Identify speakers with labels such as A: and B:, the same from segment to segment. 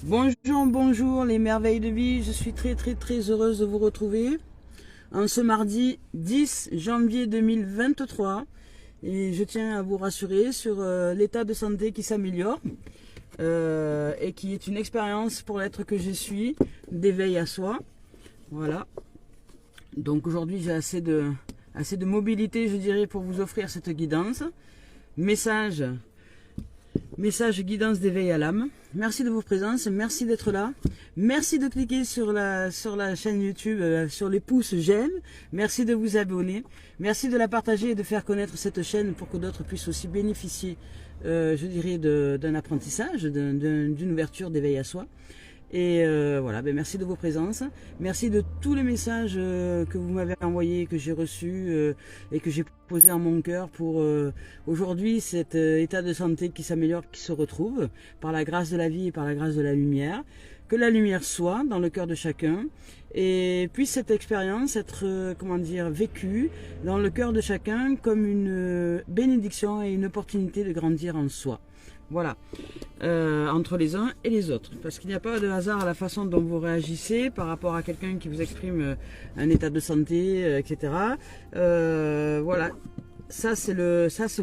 A: Bonjour, bonjour les merveilles de vie, je suis très heureuse de vous retrouver en ce mardi 10 janvier 2023 et je tiens à vous rassurer sur l'état de santé qui s'améliore et qui est une expérience pour l'être que je suis d'éveil à soi. Voilà, donc aujourd'hui j'ai assez de mobilité, je dirais, pour vous offrir cette guidance. Message guidance d'éveil à l'âme. Merci de vos présences, merci d'être là. Merci de cliquer sur la chaîne YouTube, sur les pouces j'aime. Merci de vous abonner. Merci de la partager et de faire connaître cette chaîne pour que d'autres puissent aussi bénéficier, je dirais, d'un apprentissage, d'une ouverture d'éveil à soi. Et voilà, merci de vos présences. Merci de tous les messages que vous m'avez envoyés, que j'ai reçus et que j'ai posés en mon cœur pour aujourd'hui cet état de santé qui s'améliore, qui se retrouve par la grâce de la vie et par la grâce de la lumière. Que la lumière soit dans le cœur de chacun et puisse cette expérience être vécue dans le cœur de chacun comme une bénédiction et une opportunité de grandir en soi. Voilà, entre les uns et les autres. Parce qu'il n'y a pas de hasard à la façon dont vous réagissez par rapport à quelqu'un qui vous exprime un état de santé, etc. Voilà, ça c'est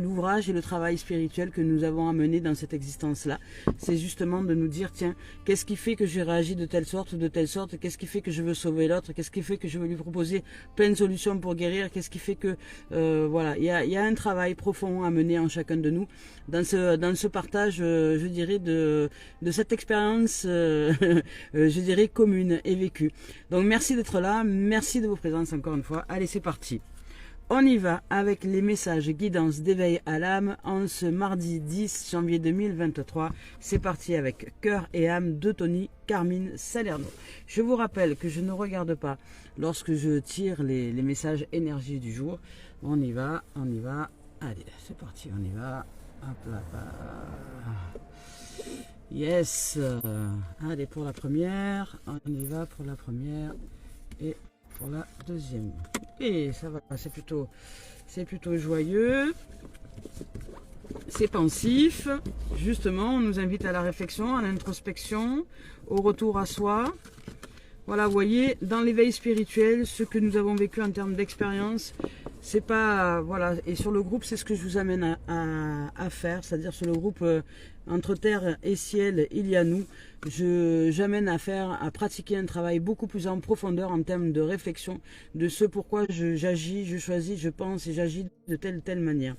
A: l'ouvrage et le travail spirituel que nous avons à mener dans cette existence-là. C'est justement de nous dire, tiens, qu'est-ce qui fait que j'ai réagi de telle sorte ou de telle sorte? Qu'est-ce qui fait que je veux sauver l'autre? Qu'est-ce qui fait que je veux lui proposer plein de solutions pour guérir? Qu'est-ce qui fait que... voilà, il y a un travail profond à mener en chacun de nous dans ce partage, je dirais, de cette expérience, je dirais, commune et vécue. Donc merci d'être là, merci de vos présences encore une fois. Allez, c'est parti. On y va avec les messages guidance d'éveil à l'âme en ce mardi 10 janvier 2023. C'est parti avec Cœur et âme de Tony Carmine Salerno. Je vous rappelle que je ne regarde pas lorsque je tire les messages énergie du jour. On y va. Allez, c'est parti, on y va. Hop là. Yes. Allez, pour la première. On y va pour la première. Et pour la deuxième. Et ça va, c'est plutôt joyeux, c'est pensif. Justement, on nous invite à la réflexion, à l'introspection, au retour à soi. Voilà, vous voyez, dans l'éveil spirituel, ce que nous avons vécu en termes d'expérience, c'est pas... Voilà, et sur le groupe, c'est ce que je vous amène à faire, c'est-à-dire sur le groupe Entre Terre et Ciel, il y a nous. J'amène à pratiquer un travail beaucoup plus en profondeur en termes de réflexion, de ce pourquoi j'agis, je choisis, je pense et j'agis de telle manière.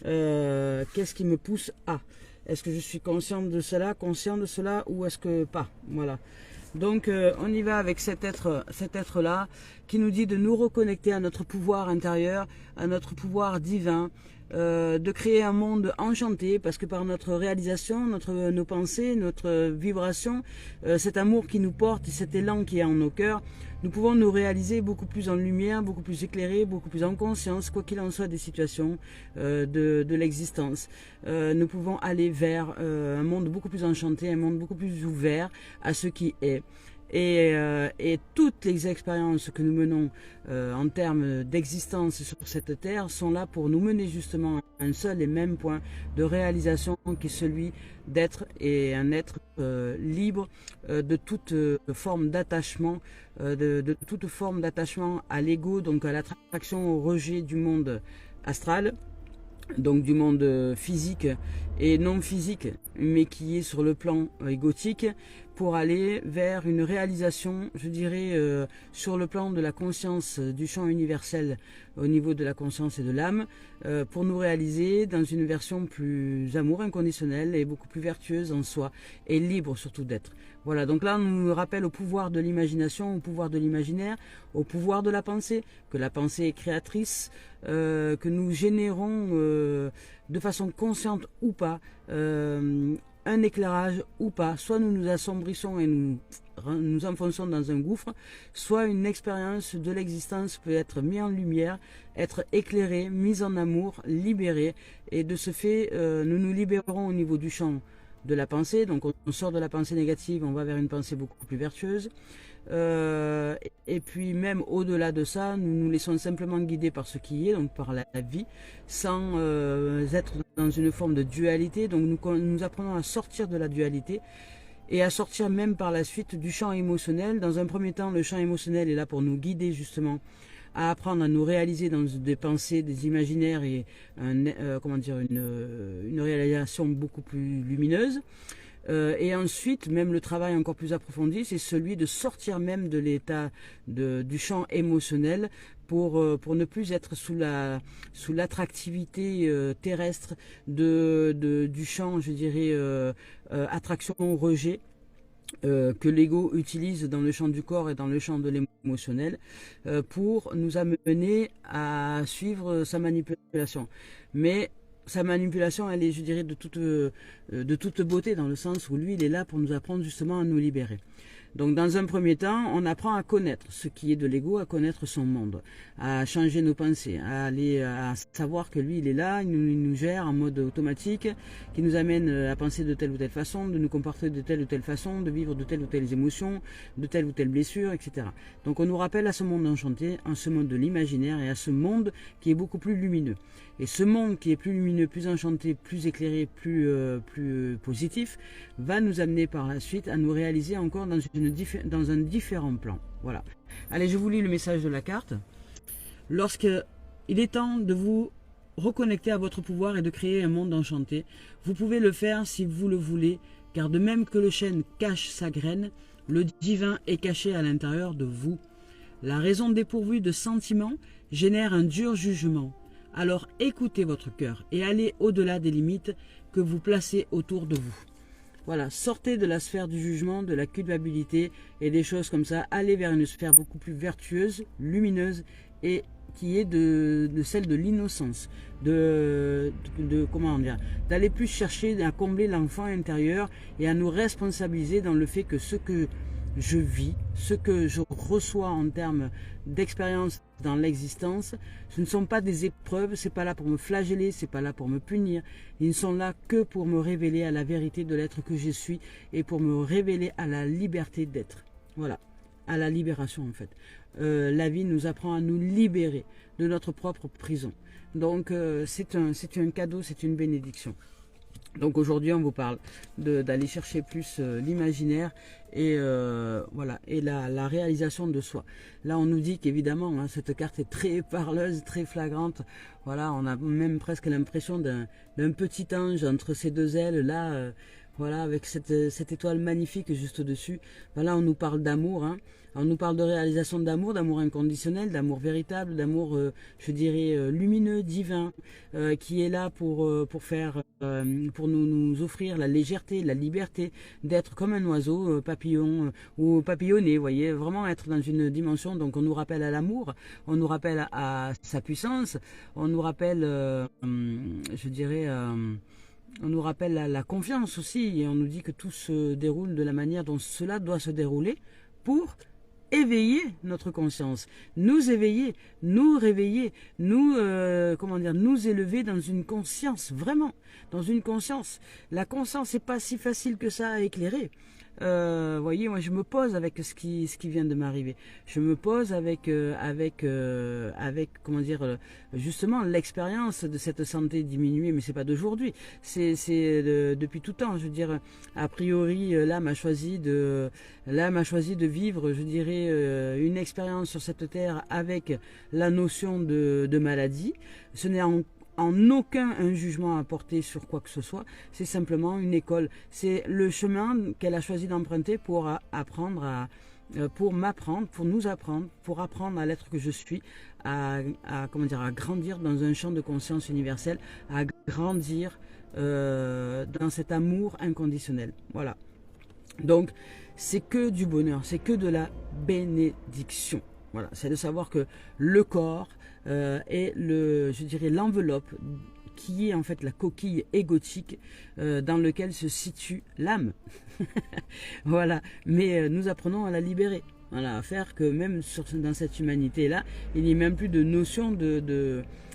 A: Qu'est-ce qui me pousse à? Est-ce que je suis conscient de cela ou est-ce que pas? Voilà. Donc on y va avec cet être-là qui nous dit de nous reconnecter à notre pouvoir intérieur, à notre pouvoir divin, de créer un monde enchanté parce que par notre réalisation, nos pensées, notre vibration, cet amour qui nous porte et cet élan qui est en nos cœurs, nous pouvons nous réaliser beaucoup plus en lumière, beaucoup plus éclairés, beaucoup plus en conscience, quoi qu'il en soit des situations de l'existence. Nous pouvons aller vers un monde beaucoup plus enchanté, un monde beaucoup plus ouvert à ce qui est. Et toutes les expériences que nous menons en termes d'existence sur cette terre sont là pour nous mener justement à un seul et même point de réalisation qui est celui d'être et un être libre de toute forme d'attachement, de toute forme d'attachement à l'ego, donc à l'attraction au rejet du monde astral, donc du monde physique et non physique, mais qui est sur le plan égotique, pour aller vers une réalisation, je dirais, sur le plan de la conscience du champ universel, au niveau de la conscience et de l'âme, pour nous réaliser dans une version plus amour inconditionnel et beaucoup plus vertueuse en soi, et libre surtout d'être. Voilà, donc là on nous rappelle au pouvoir de l'imagination, au pouvoir de l'imaginaire, au pouvoir de la pensée, que la pensée est créatrice, que nous générons de façon consciente ou pas, un éclairage ou pas, soit nous nous assombrissons et nous enfonçons dans un gouffre, soit une expérience de l'existence peut être mise en lumière, être éclairée, mise en amour, libérée, et de ce fait, nous nous libérons au niveau du champ de la pensée, donc on sort de la pensée négative, on va vers une pensée beaucoup plus vertueuse, et puis même au-delà de ça, nous nous laissons simplement guider par ce qui est, donc par la vie, sans être dans une forme de dualité. Donc nous apprenons à sortir de la dualité et à sortir même par la suite du champ émotionnel. Dans un premier temps, le champ émotionnel est là pour nous guider justement à apprendre à nous réaliser dans des pensées, des imaginaires et comment dire, une réalisation beaucoup plus lumineuse. Et ensuite, même le travail encore plus approfondi, c'est celui de sortir même de l'état du champ émotionnel pour ne plus être sous l'attractivité terrestre du champ, je dirais, attraction-rejet. Que l'ego utilise dans le champ du corps et dans le champ de l'émotionnel pour nous amener à suivre sa manipulation. Mais sa manipulation, elle est, je dirais, de toute beauté, dans le sens où lui, il est là pour nous apprendre justement à nous libérer. Donc dans un premier temps, on apprend à connaître ce qui est de l'ego, à connaître son monde, à changer nos pensées, à savoir que lui, il est là, il nous gère en mode automatique, qui nous amène à penser de telle ou telle façon, de nous comporter de telle ou telle façon, de vivre de telle ou telle émotion, de telle ou telle blessure, etc. Donc on nous rappelle à ce monde enchanté, à ce monde de l'imaginaire et à ce monde qui est beaucoup plus lumineux. Et ce monde qui est plus lumineux, plus enchanté, plus éclairé, plus positif, va nous amener par la suite à nous réaliser encore dans un différent plan. Voilà. Allez, je vous lis le message de la carte. Lorsque il est temps de vous reconnecter à votre pouvoir et de créer un monde enchanté, vous pouvez le faire si vous le voulez, car de même que le chêne cache sa graine, le divin est caché à l'intérieur de vous. La raison dépourvue de sentiments génère un dur jugement. Alors écoutez votre cœur et allez au-delà des limites que vous placez autour de vous. Voilà, sortez de la sphère du jugement, de la culpabilité et des choses comme ça. Allez vers une sphère beaucoup plus vertueuse, lumineuse et qui est de celle de l'innocence. Comment dire, d'aller plus chercher à combler l'enfant intérieur et à nous responsabiliser dans le fait que ce que je vis, ce que je reçois en termes d'expérience dans l'existence, ce ne sont pas des épreuves, c'est pas là pour me flageller, c'est pas là pour me punir, ils ne sont là que pour me révéler à la vérité de l'être que je suis et pour me révéler à la liberté d'être. Voilà, à la libération en fait. La vie nous apprend à nous libérer de notre propre prison. Donc c'est un cadeau, c'est une bénédiction. Donc aujourd'hui on vous parle d'aller chercher plus l'imaginaire et voilà, et la réalisation de soi. Là on nous dit qu'évidemment hein, cette carte est très parleuse, très flagrante. Voilà, on a même presque l'impression d'un petit ange entre ces deux ailes là. Voilà, avec cette étoile magnifique juste au-dessus. Voilà, on nous parle d'amour. Hein. On nous parle de réalisation d'amour, d'amour inconditionnel, d'amour véritable, d'amour, je dirais, lumineux, divin, qui est là pour nous offrir la légèreté, la liberté d'être comme un oiseau, papillon ou papillonné, vous voyez, vraiment être dans une dimension. Donc on nous rappelle à l'amour, on nous rappelle à sa puissance, on nous rappelle, je dirais... on nous rappelle la confiance aussi et on nous dit que tout se déroule de la manière dont cela doit se dérouler pour éveiller notre conscience, nous éveiller, nous réveiller, nous nous élever dans une conscience, vraiment, dans une conscience. La conscience n'est pas si facile que ça à éclairer. Voyez, moi je me pose avec ce qui vient de m'arriver. Je me pose avec comment dire, justement l'expérience de cette santé diminuée, mais c'est pas d'aujourd'hui, c'est depuis tout temps. Je veux dire, a priori, l'âme a choisi de vivre, je dirais, une expérience sur cette terre avec la notion de maladie. Ce n'est en aucun un jugement à porter sur quoi que ce soit, c'est simplement une école. C'est le chemin qu'elle a choisi d'emprunter pour apprendre pour m'apprendre, pour nous apprendre, pour apprendre à l'être que je suis, à grandir dans un champ de conscience universel, à grandir dans cet amour inconditionnel. Voilà. Donc, c'est que du bonheur, c'est que de la bénédiction. Voilà, c'est de savoir que le corps est je dirais l'enveloppe qui est en fait la coquille égotique dans laquelle se situe l'âme. Voilà, mais nous apprenons à la libérer. Voilà, à faire que même dans cette humanité-là, il n'y a même plus de notion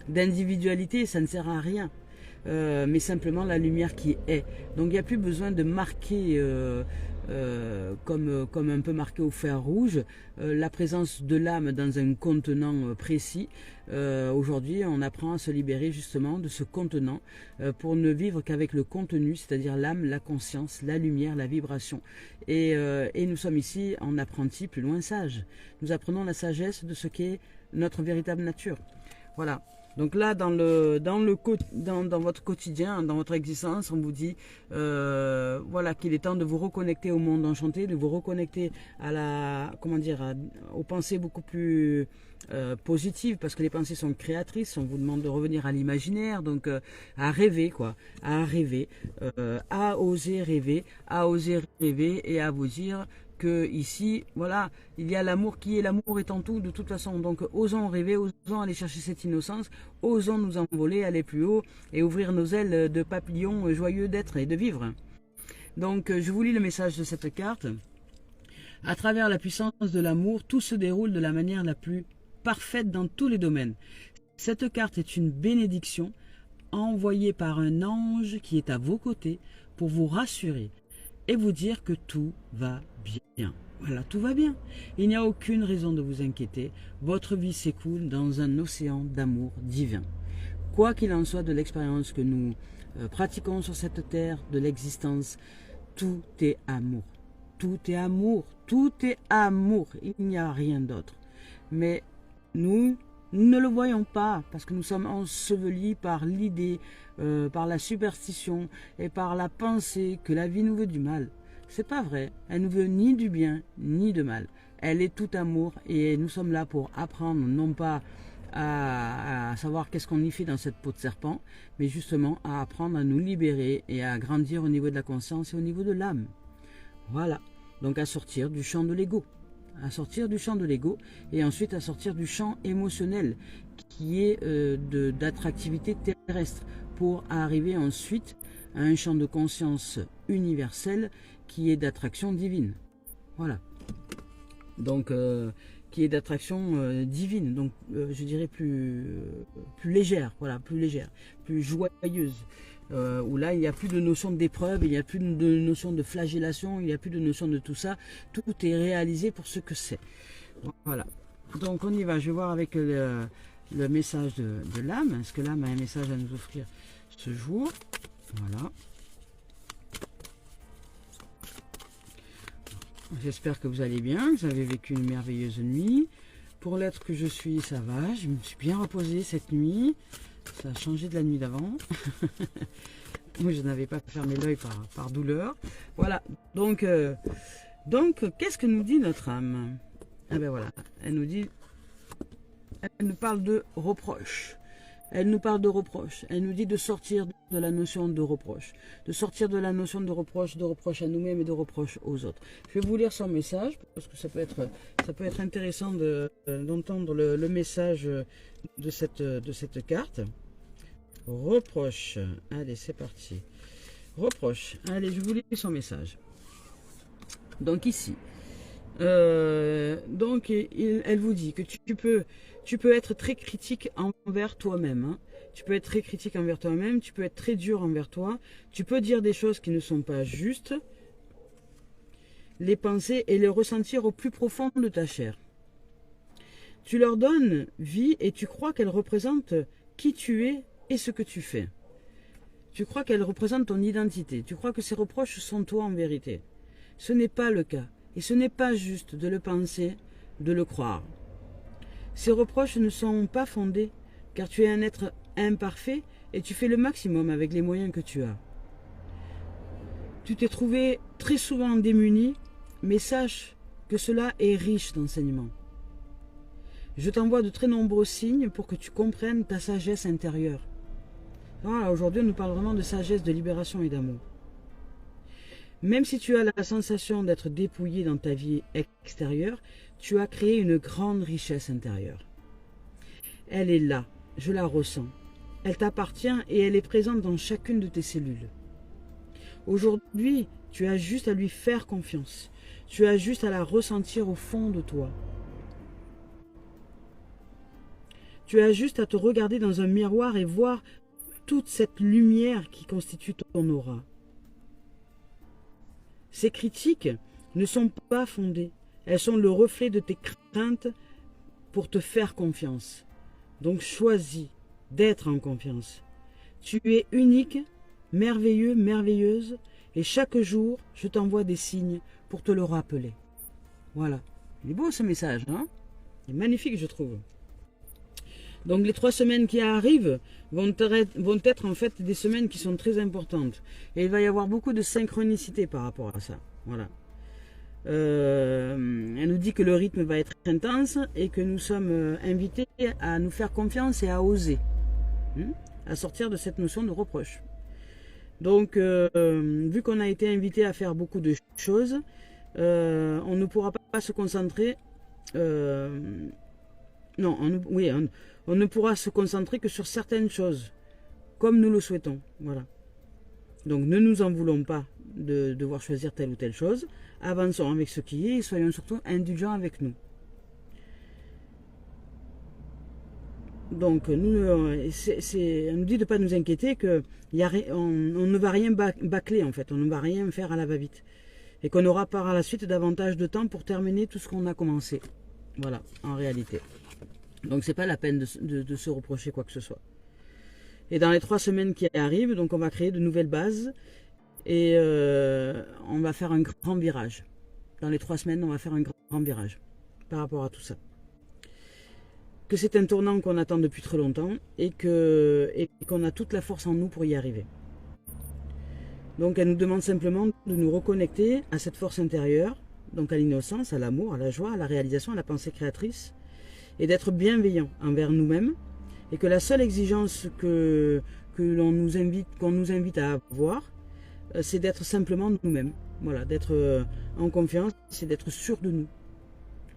A: d'individualité, ça ne sert à rien. Mais simplement la lumière qui est. Donc il n'y a plus besoin de marquer comme un peu marqué au fer rouge, la présence de l'âme dans un contenant précis. Aujourd'hui, on apprend à se libérer justement de ce contenant pour ne vivre qu'avec le contenu, c'est-à-dire l'âme, la conscience, la lumière, la vibration. Et nous sommes ici en apprentis plus loin sages. Nous apprenons la sagesse de ce qu'est notre véritable nature. Voilà. Donc là, dans votre quotidien, dans votre existence, on vous dit voilà, qu'il est temps de vous reconnecter au monde enchanté, de vous reconnecter à aux pensées beaucoup plus positives, parce que les pensées sont créatrices. On vous demande de revenir à l'imaginaire, donc à rêver, quoi, à rêver, à oser rêver, et à vous dire que ici, voilà, il y a l'amour qui est, l'amour est en tout de toute façon. Donc osons rêver, osons aller chercher cette innocence, osons nous envoler, aller plus haut et ouvrir nos ailes de papillons joyeux d'être et de vivre. Donc je vous lis le message de cette carte. À travers la puissance de l'amour, tout se déroule de la manière la plus parfaite dans tous les domaines. Cette carte est une bénédiction envoyée par un ange qui est à vos côtés pour vous rassurer et vous dire que tout va bien. Voilà, tout va bien. Il n'y a aucune raison de vous inquiéter. Votre vie s'écoule dans un océan d'amour divin. Quoi qu'il en soit de l'expérience que nous pratiquons sur cette terre, de l'existence, tout est amour. Tout est amour. Tout est amour. Il n'y a rien d'autre. Mais nous ne le voyons pas parce que nous sommes ensevelis par l'idée, par la superstition et par la pensée que la vie nous veut du mal. C'est pas vrai. Elle nous veut ni du bien ni de mal. Elle est tout amour et nous sommes là pour apprendre non pas à savoir qu'est-ce qu'on y fait dans cette peau de serpent, mais justement à apprendre à nous libérer et à grandir au niveau de la conscience et au niveau de l'âme. Voilà. Donc à sortir du champ de l'ego. À sortir du champ de l'ego et ensuite à sortir du champ émotionnel qui est d'attractivité terrestre pour arriver ensuite à un champ de conscience universel qui est d'attraction divine. Voilà. Donc qui est d'attraction divine, donc je dirais plus légère, voilà, plus légère, plus joyeuse. Où là il n'y a plus de notion d'épreuve, il n'y a plus de notion de flagellation, il n'y a plus de notion de tout ça, tout est réalisé pour ce que c'est. Voilà, donc on y va, je vais voir avec le message de l'âme, est-ce que l'âme a un message à nous offrir ce jour? Voilà. J'espère que vous allez bien, que vous avez vécu une merveilleuse nuit. Pour l'être que je suis, ça va, je me suis bien reposée cette nuit. Ça a changé de la nuit d'avant. Moi, je n'avais pas fermé l'œil par douleur. Voilà. Donc qu'est-ce que nous dit notre âme? Ah ben voilà. Elle nous parle de reproche. Elle nous parle de reproche. Elle nous dit de sortir de la notion de reproche. De sortir de la notion de reproche à nous-mêmes et de reproche aux autres. Je vais vous lire son message, parce que ça peut être intéressant d'entendre le message de cette carte. Reproche. Allez, c'est parti. Reproche. Allez, je vous lis son message. Donc ici. Donc elle vous dit que tu peux être très critique envers toi-même. Hein. Tu peux être très critique envers toi-même, tu peux être très dur envers toi, tu peux dire des choses qui ne sont pas justes, les penser et les ressentir au plus profond de ta chair. Tu leur donnes vie et tu crois qu'elles représentent qui tu es et ce que tu fais. Tu crois qu'elles représentent ton identité, tu crois que ces reproches sont toi en vérité. Ce n'est pas le cas. Et ce n'est pas juste de le penser, de le croire. Ces reproches ne sont pas fondés, car tu es un être imparfait et tu fais le maximum avec les moyens que tu as. Tu t'es trouvé très souvent démuni, mais sache que cela est riche d'enseignements. Je t'envoie de très nombreux signes pour que tu comprennes ta sagesse intérieure. Voilà, aujourd'hui, on nous parle vraiment de sagesse, de libération et d'amour. Même si tu as la sensation d'être dépouillé dans ta vie extérieure, tu as créé une grande richesse intérieure. Elle est là, je la ressens. Elle t'appartient et elle est présente dans chacune de tes cellules. Aujourd'hui, tu as juste à lui faire confiance. Tu as juste à la ressentir au fond de toi. Tu as juste à te regarder dans un miroir et voir toute cette lumière qui constitue ton aura. ces critiques ne sont pas fondées. Elles sont le reflet de tes craintes pour te faire confiance. Donc choisis d'être en confiance. Tu es unique, merveilleux, merveilleuse, et chaque jour, je t'envoie des signes pour te le rappeler. Voilà. Il est beau ce message, hein? Il est magnifique, je trouve. Donc les 3 semaines qui arrivent vont être en fait des semaines qui sont très importantes. Et il va y avoir beaucoup de synchronicité par rapport à ça. Voilà. Elle nous dit que le rythme va être intense et que nous sommes invités à nous faire confiance et à oser. À sortir de cette notion de reproche. Donc, vu qu'on a été invité à faire beaucoup de choses, on ne pourra pas se concentrer... non, on ne pourra se concentrer que sur certaines choses, comme nous le souhaitons. Voilà. Donc, ne nous en voulons pas de devoir choisir telle ou telle chose. Avançons avec ce qui est et soyons surtout indulgents avec nous. Donc, on nous dit de ne pas nous inquiéter, qu'on ne va rien bâcler en fait, on ne va rien faire à la va-vite. Et qu'on aura par la suite davantage de temps pour terminer tout ce qu'on a commencé. Voilà, en réalité. Donc, c'est pas la peine de se reprocher quoi que ce soit. Et dans les 3 semaines qui arrivent, donc on va créer de nouvelles bases et on va faire un grand virage. Dans les 3 semaines, on va faire un grand virage par rapport à tout ça. Que c'est un tournant qu'on attend depuis très longtemps et qu'on a toute la force en nous pour y arriver. Donc elle nous demande simplement de nous reconnecter à cette force intérieure, donc à l'innocence, à l'amour, à la joie, à la réalisation, à la pensée créatrice, et d'être bienveillant envers nous-mêmes, et que la seule exigence qu'on nous invite à avoir, c'est d'être simplement nous-mêmes. Voilà, d'être en confiance, c'est d'être sûr de nous,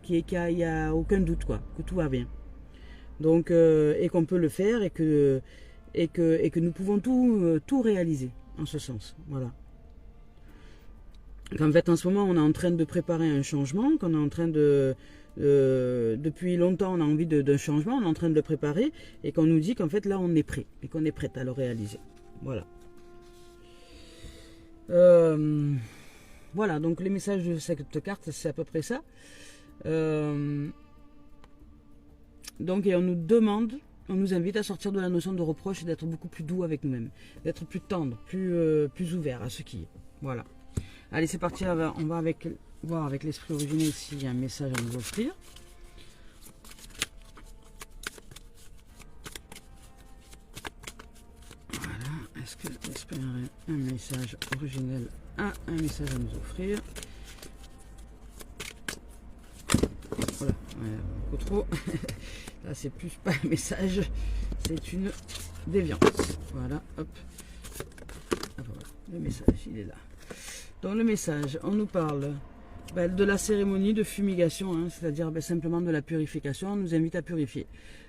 A: qu'il n'y a aucun doute, quoi, que tout va bien. Donc, et qu'on peut le faire et que nous pouvons tout réaliser en ce sens. Voilà. En fait, en ce moment, on est en train de préparer un changement, qu'on est en train depuis longtemps, on a envie d'un changement, on est en train de le préparer et qu'on nous dit qu'en fait, là, on est prêt et qu'on est prêt à le réaliser. Voilà. Voilà, donc les messages de cette carte, c'est à peu près ça. Donc, et on nous invite à sortir de la notion de reproche et d'être beaucoup plus doux avec nous-mêmes, d'être plus tendre, plus ouvert à ce qui est. Voilà. Allez, c'est parti, on va voir avec l'esprit originel s'il y a un message à nous offrir. Voilà, est-ce que l'esprit a un message originel a un message à nous offrir? Voilà, beaucoup trop. Là, c'est plus pas un message, c'est une déviance. Voilà, hop. Ah, voilà, le message, il est là. Dans le message, on nous parle de la cérémonie de fumigation, hein, c'est-à-dire simplement de la purification. On nous invite à purifier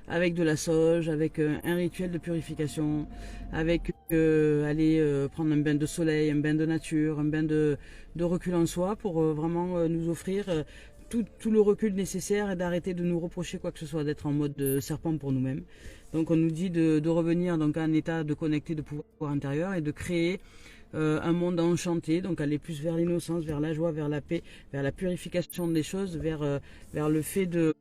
A: avec de la sauge, avec un rituel de purification, avec aller prendre un bain de soleil, un bain de nature, un bain de recul en soi pour vraiment nous offrir tout le recul nécessaire et d'arrêter de nous reprocher quoi que ce soit, d'être en mode serpent pour nous-mêmes. Donc on nous dit de revenir donc à un état de connecté de pouvoir intérieur et de créer un monde enchanté, donc aller plus vers l'innocence, vers la joie, vers la paix, vers la purification des choses, vers le fait de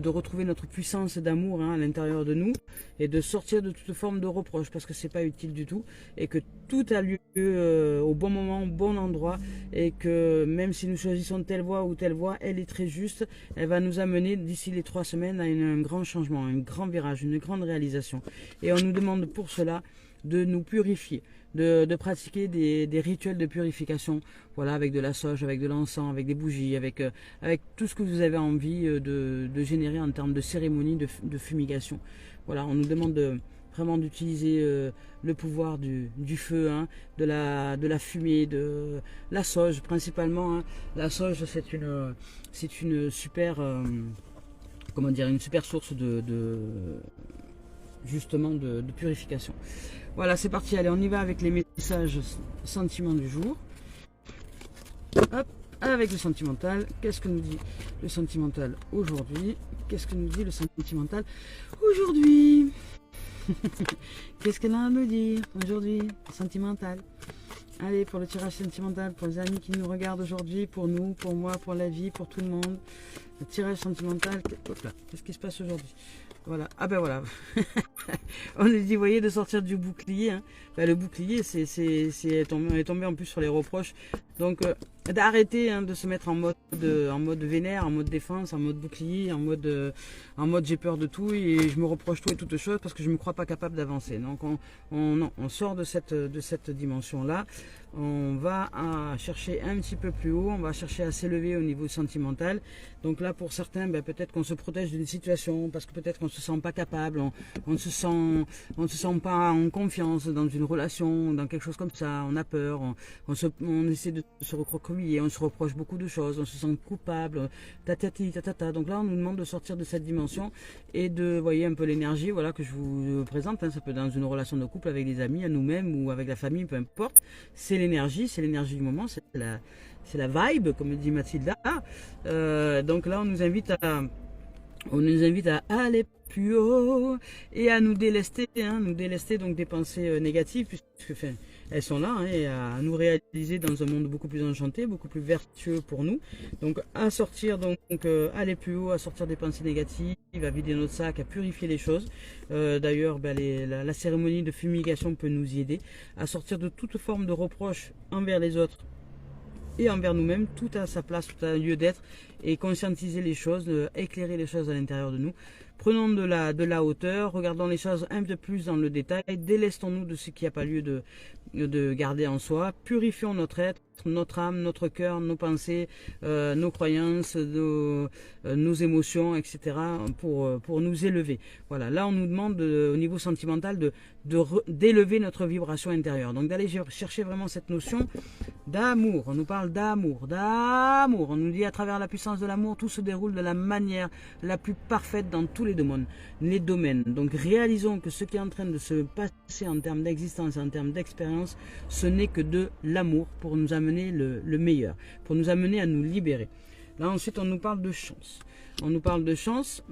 A: retrouver notre puissance d'amour à l'intérieur de nous et de sortir de toute forme de reproche parce que c'est pas utile du tout et que tout a lieu au bon moment, au bon endroit et que même si nous choisissons telle voie ou telle voie, elle est très juste, elle va nous amener d'ici les 3 semaines à un grand changement, un grand virage, une grande réalisation. Et on nous demande pour cela de nous purifier, de pratiquer des rituels de purification, voilà, avec de la sauge, avec de l'encens, avec des bougies, avec tout ce que vous avez envie de générer en termes de cérémonie, de fumigation. Voilà, on nous demande vraiment d'utiliser le pouvoir du feu, hein, de la fumée, de la sauge principalement. Hein. La sauge, c'est une super, comment dire, une super source justement de purification. Voilà, c'est parti, allez, on y va avec les messages sentiments du jour. Hop, avec le sentimental, qu'est-ce que nous dit le sentimental aujourd'hui? Qu'est-ce que nous dit le sentimental aujourd'hui? Qu'est-ce qu'elle a à nous dire aujourd'hui, sentimental? Allez, pour le tirage sentimental, pour les amis qui nous regardent aujourd'hui, pour nous, pour moi, pour la vie, pour tout le monde. Le tirage sentimental, hop là, qu'est-ce qui se passe aujourd'hui? Voilà, ah ben voilà, on nous dit, vous voyez, de sortir du bouclier. Hein. Ben, le bouclier, est tombé en plus sur les reproches. Donc, d'arrêter de se mettre en mode vénère, en mode défense, en mode bouclier, en mode j'ai peur de tout et je me reproche tout et toutes choses parce que je ne me crois pas capable d'avancer. Donc, on sort de cette dimension-là. On va chercher un petit peu plus haut, on va chercher à s'élever au niveau sentimental. Donc là, pour certains, ben, peut-être qu'on se protège d'une situation parce que peut-être qu'on ne se sent pas capable, on ne se sent pas en confiance dans une relation, dans quelque chose comme ça, on a peur, on essaie de se recroqueviller, on se reproche beaucoup de choses, on se sent coupable, tatati, tatata. Donc là, on nous demande de sortir de cette dimension et de, voyez un peu l'énergie, voilà, que je vous présente. Hein, ça peut être dans une relation de couple avec des amis, à nous-mêmes ou avec la famille, peu importe. C'est l'énergie du moment, c'est la vibe, comme dit Mathilda. Donc là, on nous invite à aller plus haut et à nous délester, donc des pensées négatives, puisque enfin, elles sont là, et à nous réaliser dans un monde beaucoup plus enchanté, beaucoup plus vertueux pour nous. Donc à sortir, aller plus haut, à sortir des pensées négatives, à vider notre sac, à purifier les choses. D'ailleurs, ben, la cérémonie de fumigation peut nous y aider à sortir de toute forme de reproche envers les autres et envers nous-mêmes. Tout a sa place, tout a un lieu d'être, et conscientiser les choses, éclairer les choses à l'intérieur de nous. Prenons de la hauteur, regardons les choses un peu plus dans le détail, délestons-nous de ce qui n'a pas lieu de garder en soi, purifions notre être, notre âme, notre cœur, nos pensées, nos croyances, nos émotions, etc. pour nous élever. Voilà, là on nous demande au niveau sentimental d'élever notre vibration intérieure. Donc d'aller chercher vraiment cette notion d'amour. On nous parle d'amour. On nous dit à travers la puissance de l'amour, tout se déroule de la manière la plus parfaite dans tous les domaines. Donc réalisons que ce qui est en train de se passer en termes d'existence, en termes d'expérience, ce n'est que de l'amour pour nous amener le meilleur, pour nous amener à nous libérer. Là ensuite on nous parle de chance. On nous parle de chance.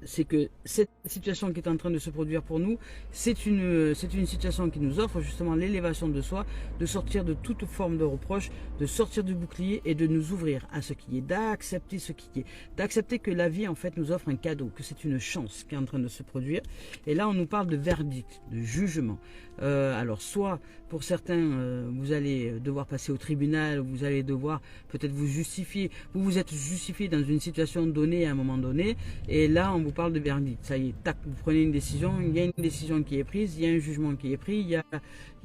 A: C'est que cette situation qui est en train de se produire pour nous, c'est une situation qui nous offre justement l'élévation de soi, de sortir de toute forme de reproche, de sortir du bouclier et de nous ouvrir à ce qui est, d'accepter ce qui est, d'accepter que la vie en fait nous offre un cadeau, que c'est une chance qui est en train de se produire. Et là on nous parle de verdict, de jugement. Alors soit pour certains vous allez devoir passer au tribunal, vous allez devoir peut-être vous justifier, vous êtes justifié dans une situation donnée à un moment donné, et là on vous parle de verdict. Ça y est, tac, vous prenez une décision, il y a une décision qui est prise, il y a un jugement qui est pris, il y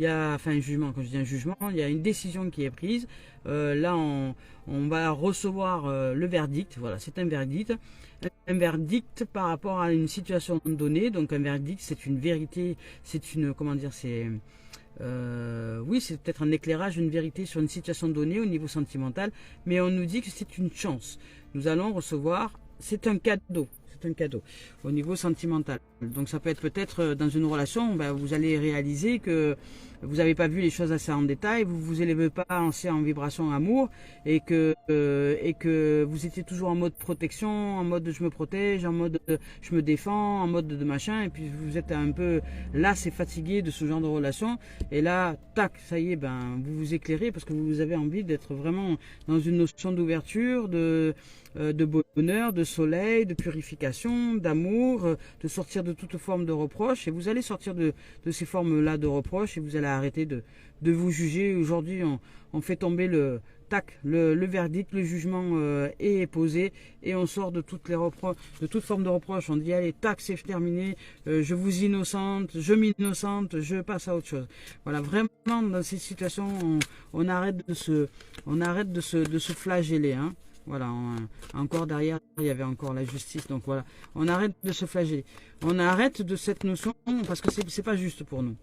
A: a enfin un jugement, quand je dis un jugement, il y a une décision qui est prise. Là on va recevoir le verdict. Voilà, c'est un verdict. Un verdict par rapport à une situation donnée. Donc un verdict, c'est une vérité, c'est une, comment dire, oui, c'est peut-être un éclairage, une vérité sur une situation donnée au niveau sentimental, mais on nous dit que c'est une chance. Nous allons recevoir, c'est un cadeau au niveau sentimental. Donc ça peut être peut-être dans une relation, ben, vous allez réaliser que vous n'avez pas vu les choses assez en détail, vous vous élevez pas assez en vibration amour, et que vous étiez toujours en mode protection, en mode je me protège, en mode je me défends, en mode de machin, et puis vous êtes un peu lasse et fatigué de ce genre de relation, et là tac, ça y est, ben vous vous éclairez parce que vous avez envie d'être vraiment dans une notion d'ouverture, de bonheur, de soleil, de purification, d'amour, de sortir de toute forme de reproche, et vous allez sortir de ces formes-là de reproche, et vous allez arrêter de vous juger. Aujourd'hui, on fait tomber le verdict, le jugement est posé, et on sort de toutes les reproches, de toute forme de reproche. On dit allez, tac, c'est terminé, je vous innocente, je m'innocente, je passe à autre chose. Voilà, vraiment dans ces situations, on arrête de se flageller, hein. Voilà, encore derrière, il y avait encore la justice. Donc voilà, on arrête de se flageller. On arrête de cette notion parce que c'est pas juste pour nous.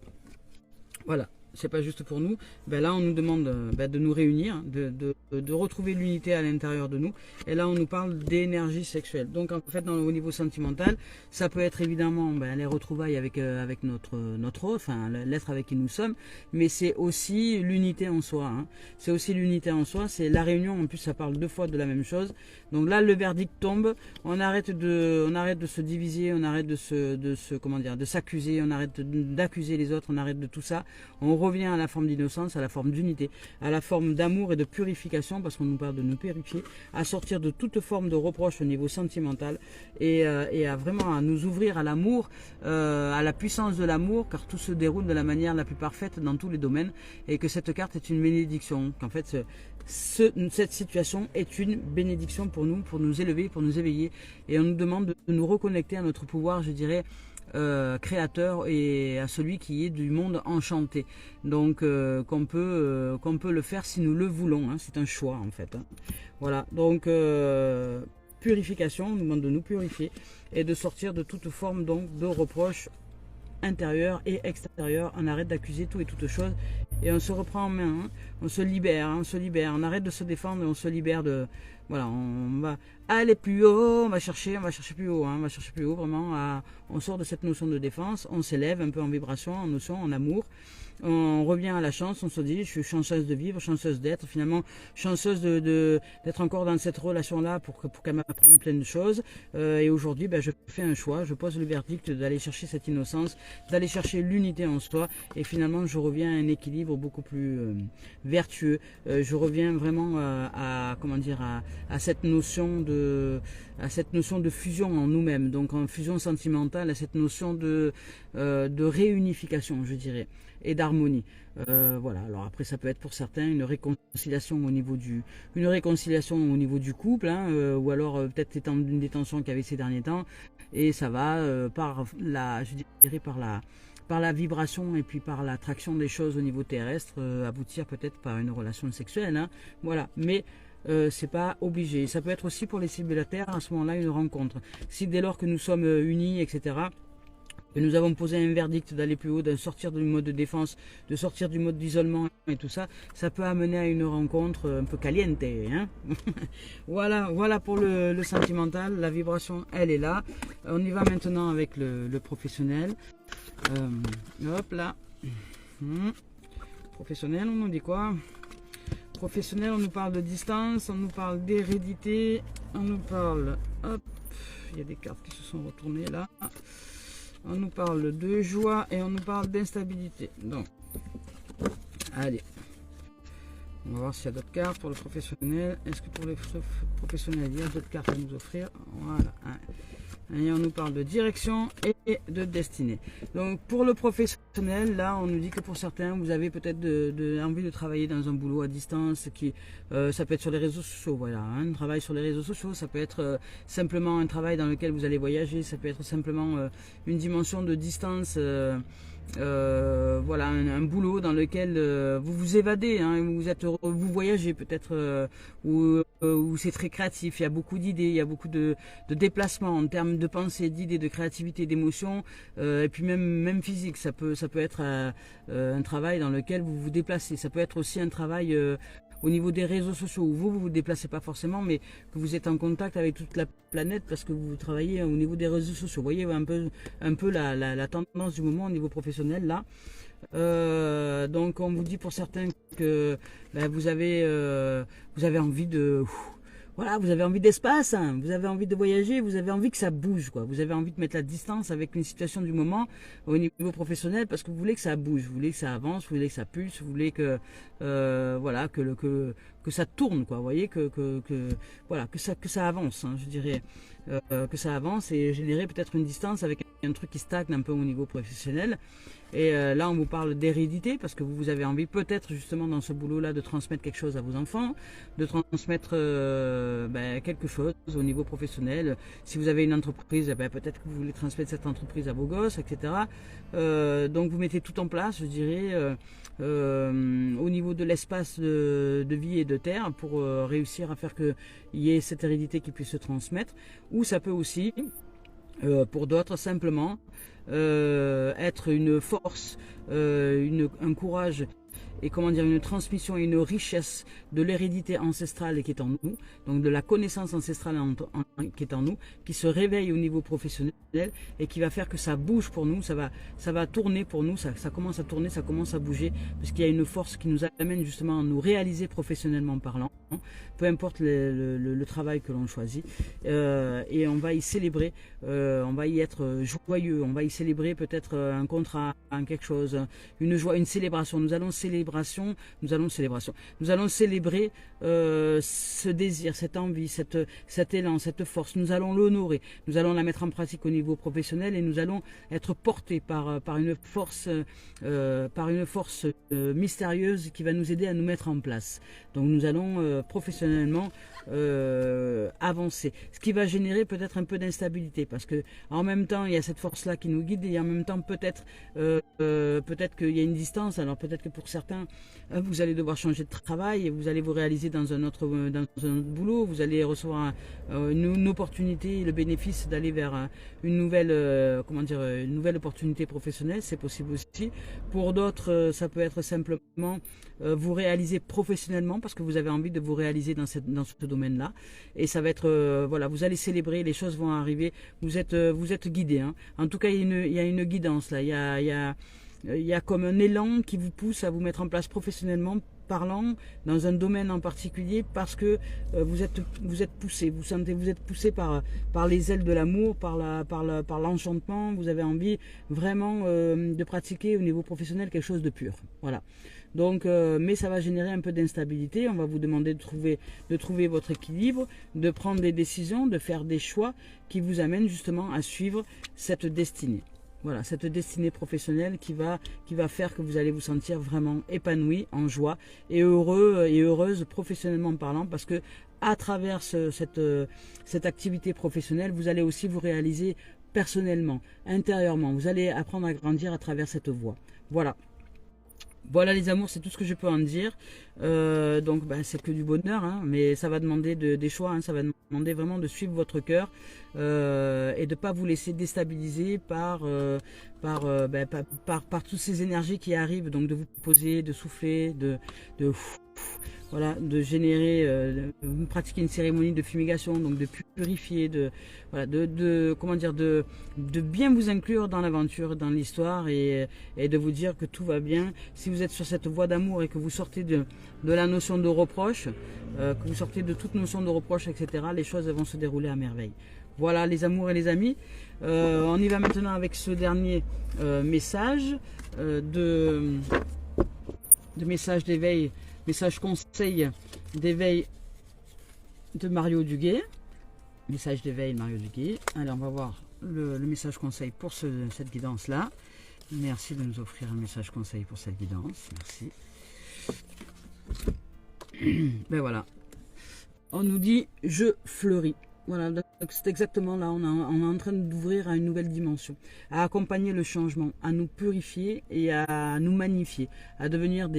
A: Voilà, c'est pas juste pour nous. Ben là, on nous demande de nous réunir, de retrouver l'unité à l'intérieur de nous. Et là, on nous parle d'énergie sexuelle. Donc en fait, au niveau sentimental, ça peut être évidemment les retrouvailles avec notre autre, enfin l'être avec qui nous sommes, mais c'est aussi l'unité en soi. Hein. C'est aussi l'unité en soi. C'est la réunion. En plus, ça parle deux fois de la même chose. Donc là, le verdict tombe. On arrête de se diviser, on arrête de s'accuser, on arrête d'accuser les autres, on arrête de tout ça. On revient à la forme d'innocence, à la forme d'unité, à la forme d'amour et de purification, parce qu'on nous parle de nous purifier, à sortir de toute forme de reproche au niveau sentimental et à vraiment à nous ouvrir à l'amour, à la puissance de l'amour, car tout se déroule de la manière la plus parfaite dans tous les domaines, et que cette carte est une bénédiction, qu'en fait cette situation est une bénédiction pour nous élever, pour nous éveiller, et on nous demande de nous reconnecter à notre pouvoir, je dirais, créateur, et à celui qui est du monde enchanté, donc qu'on peut le faire si nous le voulons, hein, c'est un choix en fait, hein. Voilà, donc purification, on nous demande de nous purifier et de sortir de toute forme donc de reproche intérieur et extérieur. On arrête d'accuser tout et toutes choses et on se reprend en main, hein. On se libère, on arrête de se défendre et on se libère de... Voilà, on va aller plus haut, on va chercher plus haut, hein, on va chercher plus haut vraiment, on sort de cette notion de défense, on s'élève un peu en vibration, en notion, en amour, on revient à la chance, on se dit je suis chanceuse de vivre, chanceuse d'être, finalement chanceuse d'être encore dans cette relation-là pour qu'elle m'apprenne plein de choses, et aujourd'hui je fais un choix, je pose le verdict d'aller chercher cette innocence, d'aller chercher l'unité en soi, et finalement je reviens à un équilibre beaucoup plus vertueux, je reviens vraiment comment dire, à cette notion de fusion en nous-mêmes, donc en fusion sentimentale, à cette notion de réunification, je dirais, et d'harmonie. Voilà, alors après ça peut être pour certains une réconciliation au niveau du couple, hein, ou alors peut-être une des tensions qu'il y avait ces derniers temps, et ça va par la vibration et puis par l'attraction des choses au niveau terrestre, aboutir peut-être par une relation sexuelle, hein, voilà, mais c'est pas obligé. Ça peut être aussi pour les célibataires à ce moment-là une rencontre. Si dès lors que nous sommes unis, etc., et nous avons posé un verdict d'aller plus haut, de sortir du mode de défense, de sortir du mode d'isolement et tout ça, ça peut amener à une rencontre un peu caliente, hein. Voilà pour le sentimental, la vibration elle est là. On y va maintenant avec le professionnel. Hop là. Professionnel, on nous dit quoi? Professionnel, on nous parle de distance, on nous parle d'hérédité, on nous parle, hop, il y a des cartes qui se sont retournées là, on nous parle de joie et on nous parle d'instabilité. Donc, allez, on va voir s'il y a d'autres cartes pour le professionnel. Est-ce que pour le professionnel, il y a d'autres cartes à nous offrir? Voilà. Et on nous parle de direction et de destinée. Donc pour le professionnel, là on nous dit que pour certains, vous avez peut-être envie de travailler dans un boulot à distance, ça peut être sur les réseaux sociaux, voilà, hein, un travail sur les réseaux sociaux, ça peut être simplement un travail dans lequel vous allez voyager, ça peut être simplement une dimension de distance, voilà, un boulot dans lequel vous vous évadez, hein, vous voyagez peut-être, où c'est très créatif, il y a beaucoup d'idées, il y a beaucoup de déplacements en termes de pensée, d'idées, de créativité, d'émotions, et puis même physique. Ça peut être un travail dans lequel vous vous déplacez. Ça peut être aussi un travail au niveau des réseaux sociaux où vous vous déplacez pas forcément, mais que vous êtes en contact avec toute la planète parce que vous travaillez au niveau des réseaux sociaux. Vous voyez un peu la tendance du moment au niveau professionnel là. Donc on vous dit pour certains que vous avez envie de... Voilà, vous avez envie d'espace, hein, vous avez envie de voyager, vous avez envie que ça bouge, quoi. Vous avez envie de mettre la distance avec une situation du moment au niveau professionnel parce que vous voulez que ça bouge, vous voulez que ça avance, vous voulez que ça pulse, vous voulez que voilà, que ça tourne, quoi. Vous voyez voilà, que ça avance, hein, je dirais, que ça avance et générer peut-être une distance avec un truc qui stagne un peu au niveau professionnel. Et là on vous parle d'hérédité parce que vous avez envie peut-être justement dans ce boulot là de transmettre quelque chose à vos enfants, de transmettre quelque chose au niveau professionnel. Si vous avez une entreprise, peut-être que vous voulez transmettre cette entreprise à vos gosses, etc. Donc vous mettez tout en place, je dirais, au niveau de l'espace de vie et de terre pour réussir à faire qu'il y ait cette hérédité qui puisse se transmettre. Ou ça peut aussi pour d'autres simplement être une force, un courage et comment dire, une transmission et une richesse de l'hérédité ancestrale qui est en nous, donc de la connaissance ancestrale qui est en nous, qui se réveille au niveau professionnel et qui va faire que ça bouge pour nous, ça va tourner pour nous, ça commence à tourner, ça commence à bouger, parce qu'il y a une force qui nous amène justement à nous réaliser professionnellement parlant. peu importe le travail que l'on choisit, et on va y célébrer, on va y être joyeux, on va y célébrer peut-être un contrat, quelque chose, une joie, une célébration. Nous allons célébrer ce désir, cette envie, cet élan, cette force. Nous allons l'honorer, nous allons la mettre en pratique au niveau professionnel et nous allons être portés par une force, mystérieuse qui va nous aider à nous mettre en place. Donc nous allons professionnellement avancer, ce qui va générer peut-être un peu d'instabilité, parce que en même temps il y a cette force là qui nous guide, et en même temps peut-être qu'il y a une distance. Alors peut-être que pour certains vous allez devoir changer de travail et vous allez vous réaliser dans un autre boulot, vous allez recevoir une opportunité, le bénéfice d'aller vers une nouvelle une nouvelle opportunité professionnelle, c'est possible aussi. Pour d'autres ça peut être simplement vous réaliser professionnellement, parce que vous avez envie de vous réaliser dans ce domaine-là, et ça va être voilà, vous allez célébrer, les choses vont arriver, vous êtes guidé, hein. En tout cas il y a une guidance là, il y a comme un élan qui vous pousse à vous mettre en place professionnellement parlant dans un domaine en particulier, parce que vous êtes poussé, vous êtes poussé par les ailes de l'amour, par l'enchantement. Vous avez envie vraiment de pratiquer au niveau professionnel quelque chose de pur. Voilà. Donc, mais ça va générer un peu d'instabilité. On va vous demander de trouver votre équilibre, de prendre des décisions, de faire des choix qui vous amènent justement à suivre cette destinée. Voilà, cette destinée professionnelle qui va faire que vous allez vous sentir vraiment épanoui, en joie et heureux et heureuse professionnellement parlant, parce que à travers cette activité professionnelle, vous allez aussi vous réaliser personnellement, intérieurement. Vous allez apprendre à grandir à travers cette voie. Voilà. Voilà les amours, c'est tout ce que je peux en dire. Donc c'est que du bonheur, hein, mais ça va demander des choix, hein, ça va demander vraiment de suivre votre cœur et de ne pas vous laisser déstabiliser par toutes ces énergies qui arrivent. Donc de vous poser, de souffler, voilà, de générer, pratiquer une cérémonie de fumigation, donc de purifier, de bien vous inclure dans l'aventure, dans l'histoire, et de vous dire que tout va bien. Si vous êtes sur cette voie d'amour et que vous sortez de la notion de reproche, que vous sortez de toute notion de reproche, etc., les choses vont se dérouler à merveille. Voilà les amours et les amis. On y va maintenant avec ce dernier message message d'éveil. Message conseil d'éveil de Mario Duguay. Message d'éveil Mario Duguay. Allez, on va voir le message conseil pour cette guidance-là. Merci de nous offrir un message conseil pour cette guidance. Merci. Ben voilà. On nous dit « Je fleuris ». Voilà, c'est exactement là, on est en train d'ouvrir à une nouvelle dimension, à accompagner le changement, à nous purifier et à nous magnifier, à devenir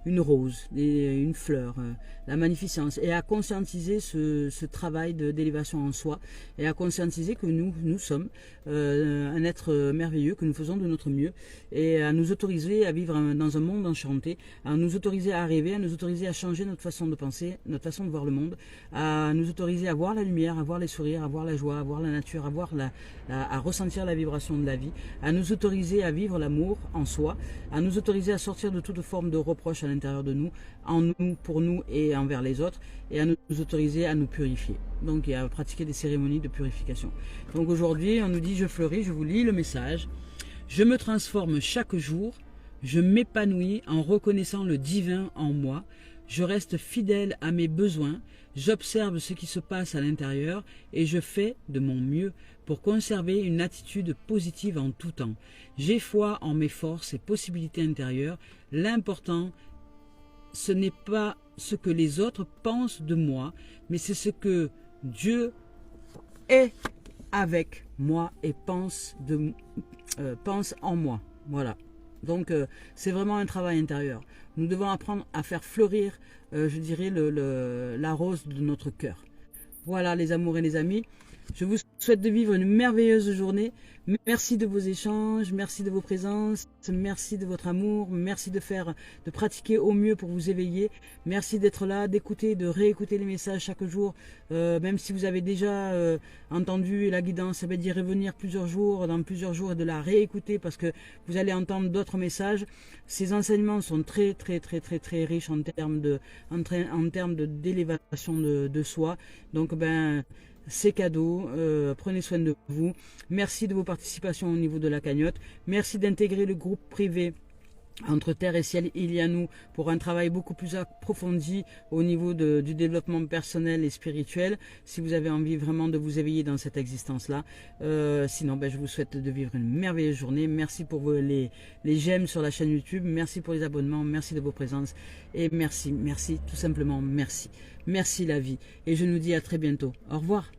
A: une rose, une fleur, la magnificence, et à conscientiser ce travail d'élévation en soi, et à conscientiser que nous sommes un être merveilleux, que nous faisons de notre mieux, et à nous autoriser à vivre dans un monde enchanté, à nous autoriser à rêver, à nous autoriser à changer notre façon de penser, notre façon de voir le monde, à nous autoriser à voir la lumière, à voir les sourires, à voir la joie, à voir la nature, à ressentir la vibration de la vie, à nous autoriser à vivre l'amour en soi, à nous autoriser à sortir de toute forme de reproche à l'intérieur de nous, en nous, pour nous et envers les autres, et à nous autoriser à nous purifier. Donc, et à pratiquer des cérémonies de purification. Donc aujourd'hui, on nous dit « Je fleuris », je vous lis le message. « Je me transforme chaque jour, je m'épanouis en reconnaissant le divin en moi, je reste fidèle à mes besoins, j'observe ce qui se passe à l'intérieur et je fais de mon mieux pour conserver une attitude positive en tout temps. J'ai foi en mes forces et possibilités intérieures. L'important, ce n'est pas ce que les autres pensent de moi, mais c'est ce que Dieu est avec moi et pense en moi. Voilà. Donc c'est vraiment un travail intérieur. Nous devons apprendre à faire fleurir, je dirais, la rose de notre cœur. Voilà les amours et les amis. Je vous souhaite de vivre une merveilleuse journée. Merci de vos échanges, merci de vos présences, merci de votre amour, merci de pratiquer au mieux pour vous éveiller. Merci d'être là, d'écouter, de réécouter les messages chaque jour. Même si vous avez déjà entendu la guidance, ça veut dire revenir dans plusieurs jours et de la réécouter parce que vous allez entendre d'autres messages. Ces enseignements sont très riches en termes d'élévation de soi. Donc c'est cadeau, prenez soin de vous. Merci de vos participations au niveau de la cagnotte. Merci d'intégrer le groupe privé Entre Terre et Ciel, il y a nous, pour un travail beaucoup plus approfondi au niveau du développement personnel et spirituel, si vous avez envie vraiment de vous éveiller dans cette existence-là. Sinon, je vous souhaite de vivre une merveilleuse journée. Merci pour les j'aime sur la chaîne YouTube. Merci pour les abonnements. Merci de vos présences. Et merci, tout simplement merci. Merci la vie. Et je nous dis à très bientôt. Au revoir.